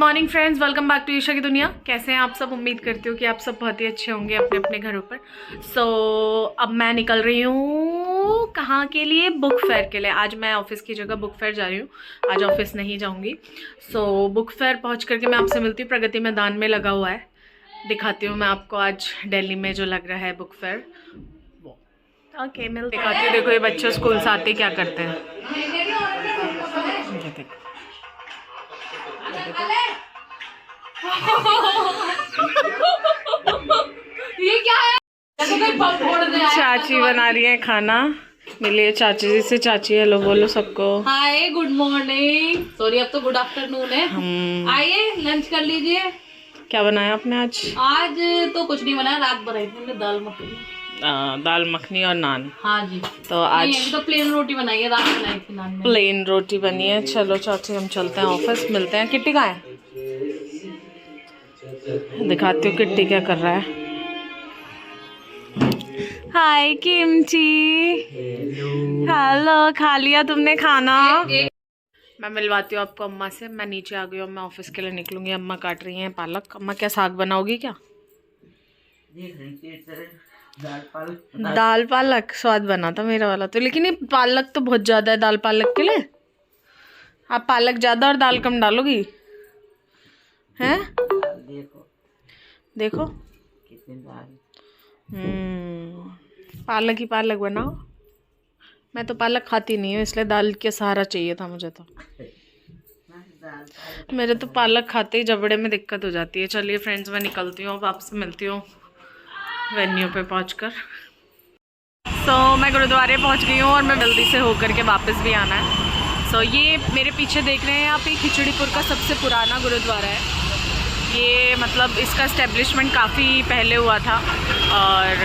Morning friends, welcome back to Isha की दुनिया। कैसे हैं आप सब? उम्मीद करती हूँ कि आप सब बहुत ही अच्छे होंगे अपने अपने घरों पर। अब मैं निकल रही हूँ कहाँ के लिए? बुक फेयर के लिए। आज मैं ऑफिस की जगह बुक फेयर जा रही हूँ, आज ऑफिस नहीं जाऊँगी। बुक फेयर पहुँच करके मैं आपसे मिलती हूँ। प्रगति मैदान में लगा हुआ है, दिखाती हूँ मैं आपको आज दिल्ली में जो लग रहा है बुक फेयर। ओके, मिल दिखाती हूँ। देखो ये बच्चे स्कूल से आते क्या करते हैं। ये क्या है? चाची बना रही है खाना। मिलिए चाची जी से। चाची हेलो बोलो सबको। हाय, गुड मॉर्निंग। सॉरी अब तो गुड आफ्टरनून है। आइए लंच कर लीजिए। क्या बनाया आपने आज? आज तो कुछ नहीं बनाया, रात बनाई थी हमने दाल मखनी। दाल मखनी और नान। हाँ जी। तो आज तो प्लेन रोटी बनाई है, रात बनाई थी नान में। प्लेन रोटी बनी है। चलो चाची हम चलते हैं ऑफिस, मिलते हैं। किट्टी कहाँ है? दिखाती हूँ किट्टी क्या कर रहा है। हाय किमची, हेलो। खा लिया तुमने खाना? मैं मिलवाती हूँ आपको अम्मा से। मैं नीचे आ गई हूँ, मैं ऑफिस के लिए निकलूंगी। अम्मा काट रही हैं पालक। अम्मा क्या साग बनाओगी क्या? दाल पालक स्वाद बना था मेरा वाला तो, लेकिन ये पालक तो बहुत ज़्यादा है दाल पालक के लिए। आप पालक ज़्यादा और दाल कम डालोगी हैं? देखो कितनी दाल। पालक ही पालक बनाओ। मैं तो पालक खाती नहीं हूँ, इसलिए दाल के सहारा चाहिए था मुझे तो। मेरे तो पालक खाते ही जबड़े में दिक्कत हो जाती है। चलिए फ्रेंड्स, मैं निकलती हूँ, वापस मिलती हूँ वेन्यू पे पहुँचकर। मैं गुरुद्वारे पहुँच गई हूँ और मैं जल्दी से होकर के वापस भी आना है। ये मेरे पीछे देख रहे हैं आप, ये खिचड़ीपुर का सबसे पुराना गुरुद्वारा है। ये मतलब इसका इस्टेब्लिशमेंट काफ़ी पहले हुआ था और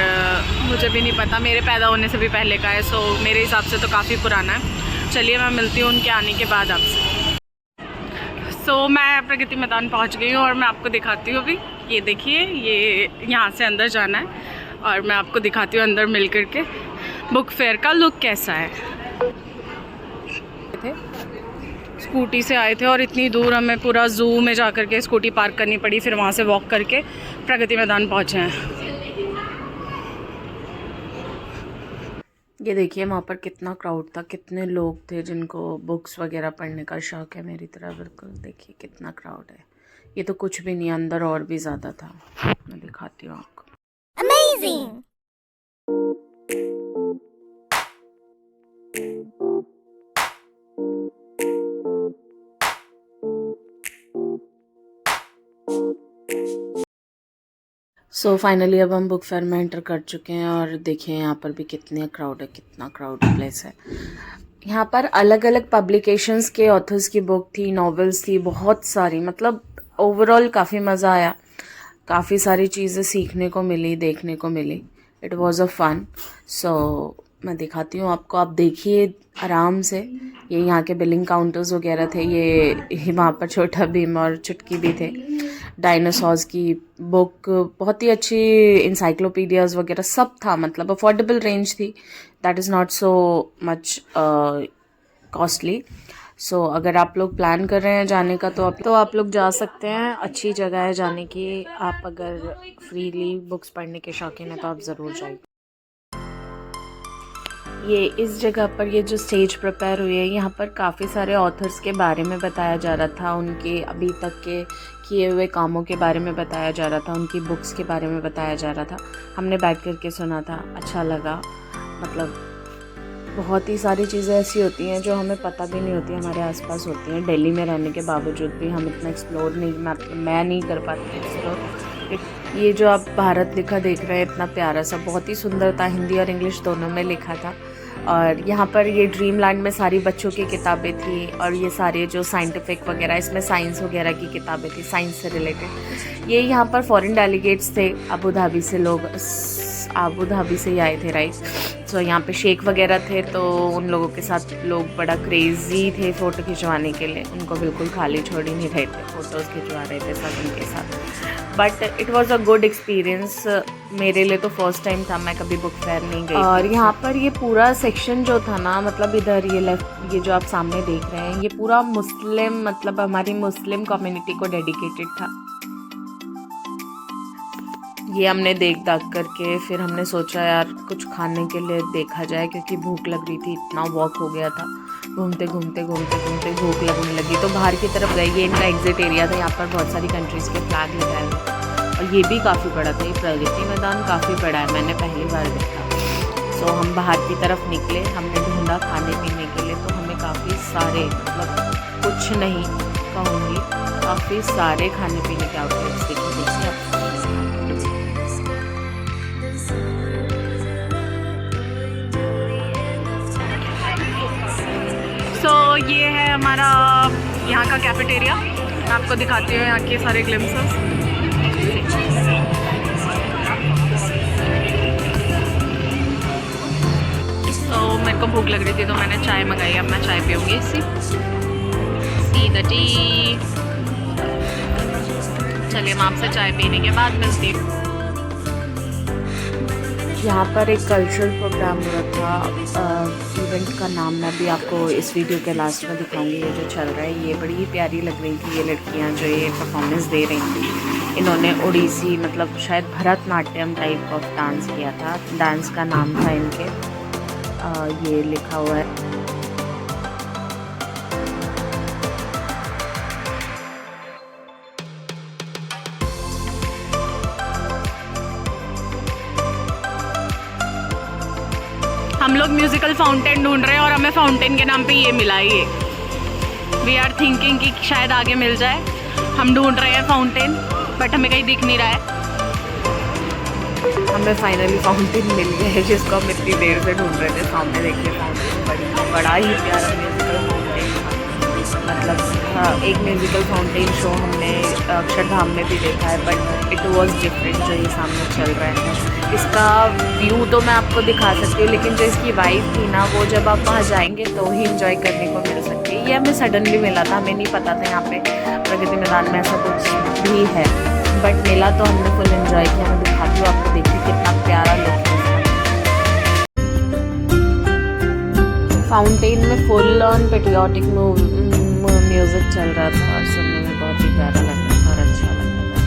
मुझे भी नहीं पता, मेरे पैदा होने से भी पहले का है। मेरे हिसाब से तो काफ़ी पुराना है। चलिए मैं मिलती हूँ उनके आने के बाद आपसे। मैं प्रगति मैदान पहुँच गई हूँ और मैं आपको दिखाती हूँ अभी। ये देखिए, ये यहाँ से अंदर जाना है और मैं आपको दिखाती हूँ अंदर मिल कर के बुक फेयर का लुक कैसा है। स्कूटी से आए थे और इतनी दूर हमें पूरा जू में जा कर के स्कूटी पार्क करनी पड़ी, फिर वहाँ से वॉक करके प्रगति मैदान पहुँचे हैं। ये देखिए वहाँ पर कितना क्राउड था, कितने लोग थे जिनको बुक्स वगैरह पढ़ने का शौक है मेरी तरह। बिल्कुल देखिए कितना क्राउड है। ये तो कुछ भी नहीं, अंदर और भी ज़्यादा था। मैं दिखाती हूँ आपको। अमेजिंग। फाइनली अब हम बुक फेयर में एंटर कर चुके हैं और देखिए यहाँ पर भी कितने क्राउड है, कितना क्राउडेड प्लेस है। यहाँ पर अलग अलग पब्लिकेशंस के ऑथर्स की बुक थी, नॉवेल्स थी, बहुत सारी। मतलब ओवरऑल काफ़ी मज़ा आया, काफ़ी सारी चीज़ें सीखने को मिली, देखने को मिली। It was a fun. मैं दिखाती हूँ आपको, आप देखिए आराम से। ये यहाँ के बिलिंग काउंटर्स वगैरह थे। ये वहाँ पर छोटा भीम और चुटकी भी थे। डायनासोर्स की बुक, बहुत ही अच्छी इंसाइक्लोपीडियाज़ वगैरह सब था। मतलब अफोर्डेबल रेंज थी, that is not so much costly. अगर आप लोग प्लान कर रहे हैं जाने का तो आप लोग जा सकते हैं। अच्छी जगह है जाने की। आप अगर फ्रीली बुक्स पढ़ने के शौकीन हैं तो आप ज़रूर जाइए। ये इस जगह पर ये जो स्टेज प्रिपेयर हुई है, यहाँ पर काफ़ी सारे ऑथर्स के बारे में बताया जा रहा था, उनके अभी तक के किए हुए कामों के बारे में बताया जा रहा था, उनकी बुक्स के बारे में बताया जा रहा था। हमने बैठ करके सुना था, अच्छा लगा। मतलब बहुत ही सारी चीज़ें ऐसी होती हैं जो हमें पता भी नहीं होती, हमारे आसपास होती हैं। दिल्ली में रहने के बावजूद भी हम इतना एक्सप्लोर नहीं, मैं नहीं कर पाती एक्सप्लोर। ये जो आप भारत लिखा देख रहे हैं, इतना प्यारा सा, बहुत ही सुंदर था। हिंदी और इंग्लिश दोनों में लिखा था। और यहाँ पर ये ड्रीम लैंड में सारी बच्चों की किताबें थी और ये सारे जो साइंटिफिक वगैरह, इसमें साइंस वगैरह की किताबें थी, साइंस से रिलेटेड। ये यहाँ पर फॉरेन डेलीगेट्स थे, अबू धाबी से लोग, अबू धाबी से ही आए थे, राइट। यहाँ पे शेख वगैरह थे, तो उन लोगों के साथ लोग बड़ा क्रेजी थे फ़ोटो खिंचवाने के लिए। उनको बिल्कुल खाली छोड़ ही नहीं रहे थे, फ़ोटोज़ खिंचवा रहे थे सब उनके साथ। But it was a good experience. मेरे लिए तो फर्स्ट टाइम था, मैं कभी बुक फेयर नहीं गई। और यहाँ पर ये पूरा सेक्शन जो था ना, मतलब इधर ये लेफ्ट, ये जो आप सामने देख रहे हैं, ये पूरा मुस्लिम, मतलब हमारी मुस्लिम कम्युनिटी को डेडिकेटेड था। ये हमने देख दाख करके फिर हमने सोचा यार कुछ खाने के लिए देखा जाए, क्योंकि भूख लग रही थी, इतना वॉक हो गया था, घूमते घूमते भूख लगने लगी। तो बाहर की तरफ गई, ये इनका एग्जिट एरिया था, यहाँ पर बहुत सारी कंट्रीज़ के फ्लैग लगाए हुए, और ये भी काफ़ी बड़ा था। ये प्रगति मैदान काफ़ी बड़ा है, मैंने पहली बार देखा। सो हम बाहर की तरफ निकले, हमने ढूंढा खाने पीने के लिए, तो हमें काफ़ी सारे, मतलब कुछ नहीं कहूँगी, काफ़ी सारे खाने पीने के आउटलेट्स दिखे। तो ये है हमारा यहाँ का कैफेटेरिया, मैं आपको दिखाती हूँ यहाँ के सारे ग्लिम्सेस। तो मेरे को भूख लग रही थी तो मैंने चाय मंगाई, अब मैं चाय पीऊँगी। See the T. चलिए मैं आपसे चाय पीने के बाद मिलती हूँ। यहाँ पर एक कल्चरल प्रोग्राम हो रहा था, इवेंट का नाम मैं भी आपको इस वीडियो के लास्ट में दिखाऊंगी। ये जो चल रहा है, ये बड़ी ही प्यारी लग रही थी ये लड़कियाँ जो ये परफॉर्मेंस दे रही थी। इन्होंने ओडिसी, मतलब शायद भरतनाट्यम टाइप ऑफ डांस किया था, डांस का नाम था इनके, ये लिखा हुआ है। हम लोग म्यूजिकल फाउंटेन ढूंढ रहे हैं और हमें फाउंटेन के नाम पे ये मिला है। ये वी आर थिंकिंग कि शायद आगे मिल जाए। हम ढूंढ रहे हैं फाउंटेन, बट हमें कहीं दिख नहीं रहा है। हमें फाइनली फाउंटेन मिल गया है, जिसको हम इतनी देर से ढूंढ रहे थे। सामने देखिए फाउंटेन, बड़ा ही प्यारा म्यूजिकल फाउंटेन, मतलब हाँ, एक म्यूजिकल फाउंटेन शो हमने अक्षरधाम में भी देखा है, बट इट वाज डिफरेंट जो ये सामने चल रहा है। इसका व्यू तो मैं आपको दिखा सकती हूँ, लेकिन जो इसकी वाइब थी ना, वो जब आप वहाँ जाएंगे तो ही इंजॉय करने को मिल सकती है। ये हमें सडनली मिला था, हमें नहीं पता था यहाँ पे प्रगति मैदान में ऐसा कुछ भी है, बट मिला तो हमने फुल इंजॉय किया। मैं दिखाती हूँ आपको, देखिए कितना प्यारा लुक है। फाउंटेन में फुल ऑन पेट्रियाटिक म्यूज़िक चल रहा था और सुनने में बहुत ही प्यारा लग रहा था और अच्छा लग रहा था।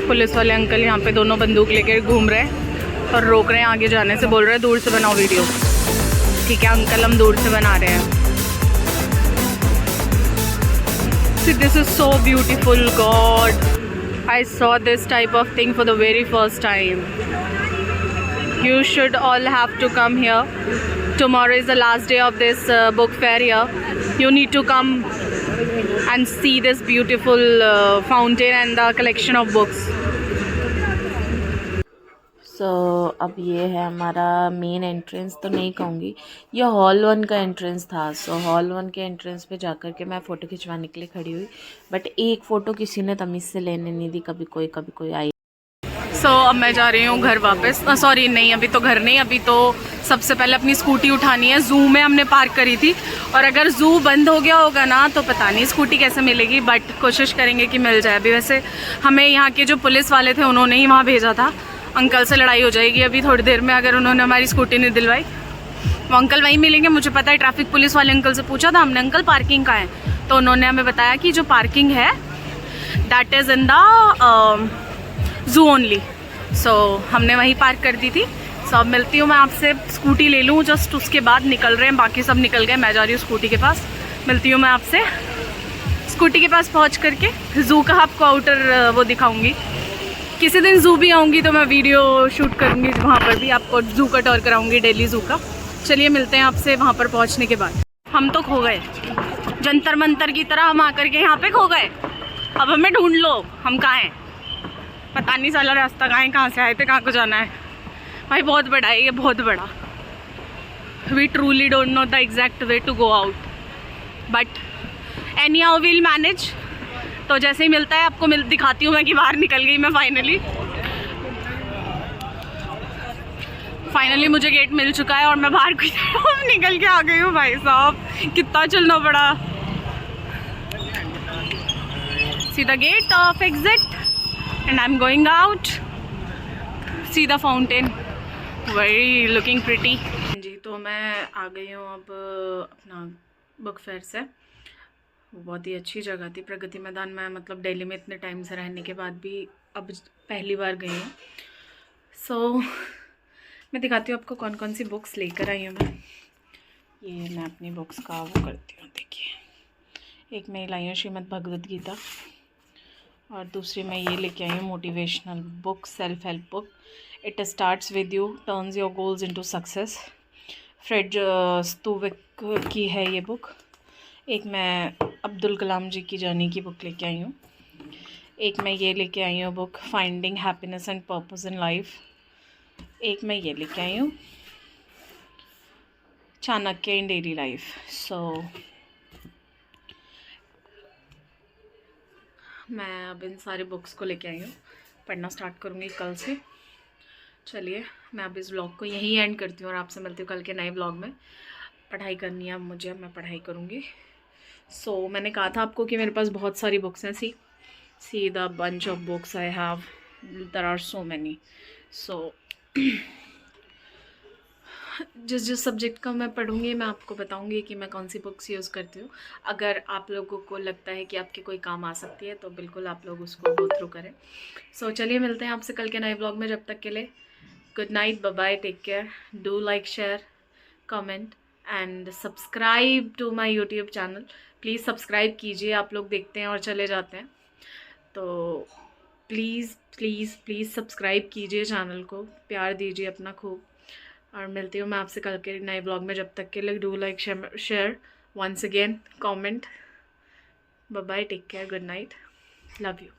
पुलिस वाले अंकल यहाँ पे दोनों बंदूक लेकर घूम रहे हैं और रोक रहे हैं आगे जाने से, बोल रहे हैं दूर से बनाओ वीडियो। ठीक है अंकल, हम दूर से बना रहे हैं। See, this is so beautiful, God. I saw this type of thing for the very first time. You should all have to come here. Tomorrow is the last day of this book fair here. You need to come and see this beautiful fountain and the collection of books. So अब ये है हमारा main entrance, तो नहीं कहूँगी, ये hall 1 का entrance था। सो हॉल 1 के एंट्रेंस पे जाकर के मैं फ़ोटो खिंचवाने के लिए खड़ी हुई, बट एक फ़ोटो किसी ने तमीज़ से लेने नहीं दी, कभी कोई आई। सो अब मैं जा रही हूँ घर वापस। सॉरी नहीं, अभी तो घर नहीं, अभी तो सबसे पहले अपनी स्कूटी उठानी है। ज़ू में हमने पार्क करी थी, और अगर ज़ू बंद हो गया होगा ना तो पता नहीं स्कूटी कैसे मिलेगी, बट कोशिश करेंगे कि मिल जाए। अभी वैसे हमें यहाँ के जो पुलिस वाले थे उन्होंने ही वहाँ भेजा था। अंकल से लड़ाई हो जाएगी अभी थोड़ी देर में अगर उन्होंने हमारी स्कूटी नहीं दिलवाई। वो अंकल वहीं मिलेंगे, मुझे पता है। ट्रैफिक पुलिस वाले अंकल से पूछा था हमने, अंकल पार्किंग कहाँ है, तो उन्होंने हमें बताया कि जो पार्किंग है that is in the zoo only. So हमने वहीं पार्क कर दी थी। सो अब मिलती हूँ मैं आपसे, स्कूटी ले लूँ जस्ट, उसके बाद निकल रहे हैं, बाकी सब निकल गए, मैं जा रही हूँ स्कूटी के पास। मिलती हूँ मैं आपसे स्कूटी के पास पहुँच करके। ज़ू का आपको आउटर वो दिखाऊँगी, किसी दिन ज़ू भी आऊँगी तो मैं वीडियो शूट करूँगी वहाँ पर भी, आपको ज़ू का टूर कराऊँगी, दिल्ली ज़ू का। चलिए मिलते हैं आपसे वहाँ पर पहुँचने के बाद। हम तो खो गए, जंतर मंतर की तरह हम आकर के यहाँ पे खो गए। अब हमें ढूंढ लो हम कहाँ हैं, पता नहीं चला रास्ता कहाँ से आए थे, कहाँ को जाना है। भाई बहुत बड़ा है ये, बहुत बड़ा। We truly don't know the exact way to go out, but anyhow will manage. तो जैसे ही मिलता है आपको दिखाती हूँ मैं कि बाहर निकल गई मैं फाइनली मुझे गेट मिल चुका है और मैं बाहर की तरफ निकल के आ गई हूँ। भाई साहब कितना चलना पड़ा। See the gate of exit and I am going out. See the fountain, very looking pretty. जी तो मैं आ गई हूँ अब अपना बुक फेयर से। वो बहुत ही अच्छी जगह थी, प्रगति मैदान में। मतलब दिल्ली में इतने टाइम से रहने के बाद भी अब पहली बार गई हूँ। सो मैं दिखाती हूँ आपको कौन कौन सी बुक्स लेकर आई हूँ मैं। ये मैं अपनी बुक्स का वो करती हूँ, देखिए। एक मैं लाई हूँ श्रीमद् भगवद गीता, और दूसरी मैं ये लेके आई हूँ motivational book, self help book, it starts with you turns your goals into success. Fred Stuvek की है ये बुक। एक मैं अब्दुल कलाम जी की जर्नी की बुक लेके आई हूँ। एक मैं ये लेके आई हूँ book finding happiness and purpose in life. एक मैं ये लेके आई हूँ चाणक्य इन डेली लाइफ। सो मैं अब इन सारे बुक्स को लेके आई हूँ, पढ़ना स्टार्ट करूँगी कल से। चलिए मैं अब इस व्लॉग को यहीं एंड करती हूँ और आपसे मिलती हूँ कल के नए व्लॉग में। पढ़ाई करनी है अब मुझे, मैं पढ़ाई करूँगी। सो मैंने कहा था आपको कि मेरे पास बहुत सारी बुक्स हैं। See the bunch of books I have, there are so many. So जिस सब्जेक्ट का मैं पढ़ूँगी मैं आपको बताऊँगी कि मैं कौन सी बुक्स यूज़ करती हूँ। अगर आप लोगों को लगता है कि आपके कोई काम आ सकती है तो बिल्कुल आप लोग उसको गो थ्रू करें। सो चलिए मिलते हैं आपसे कल के नए ब्लॉग में। जब तक के लिए good night, bye bye, take care, do like, share, comment and subscribe to my YouTube channel. Please subscribe कीजिए, आप लोग देखते हैं और चले जाते हैं, तो प्लीज़ प्लीज़ प्लीज़ सब्सक्राइब कीजिए चैनल को, प्यार दीजिए अपना खूब। और मिलती हूँ मैं आपसे कल के नए ब्लॉग में। जब तक के लिए do like, share, once again comment. Bye bye, take care, good night, love you.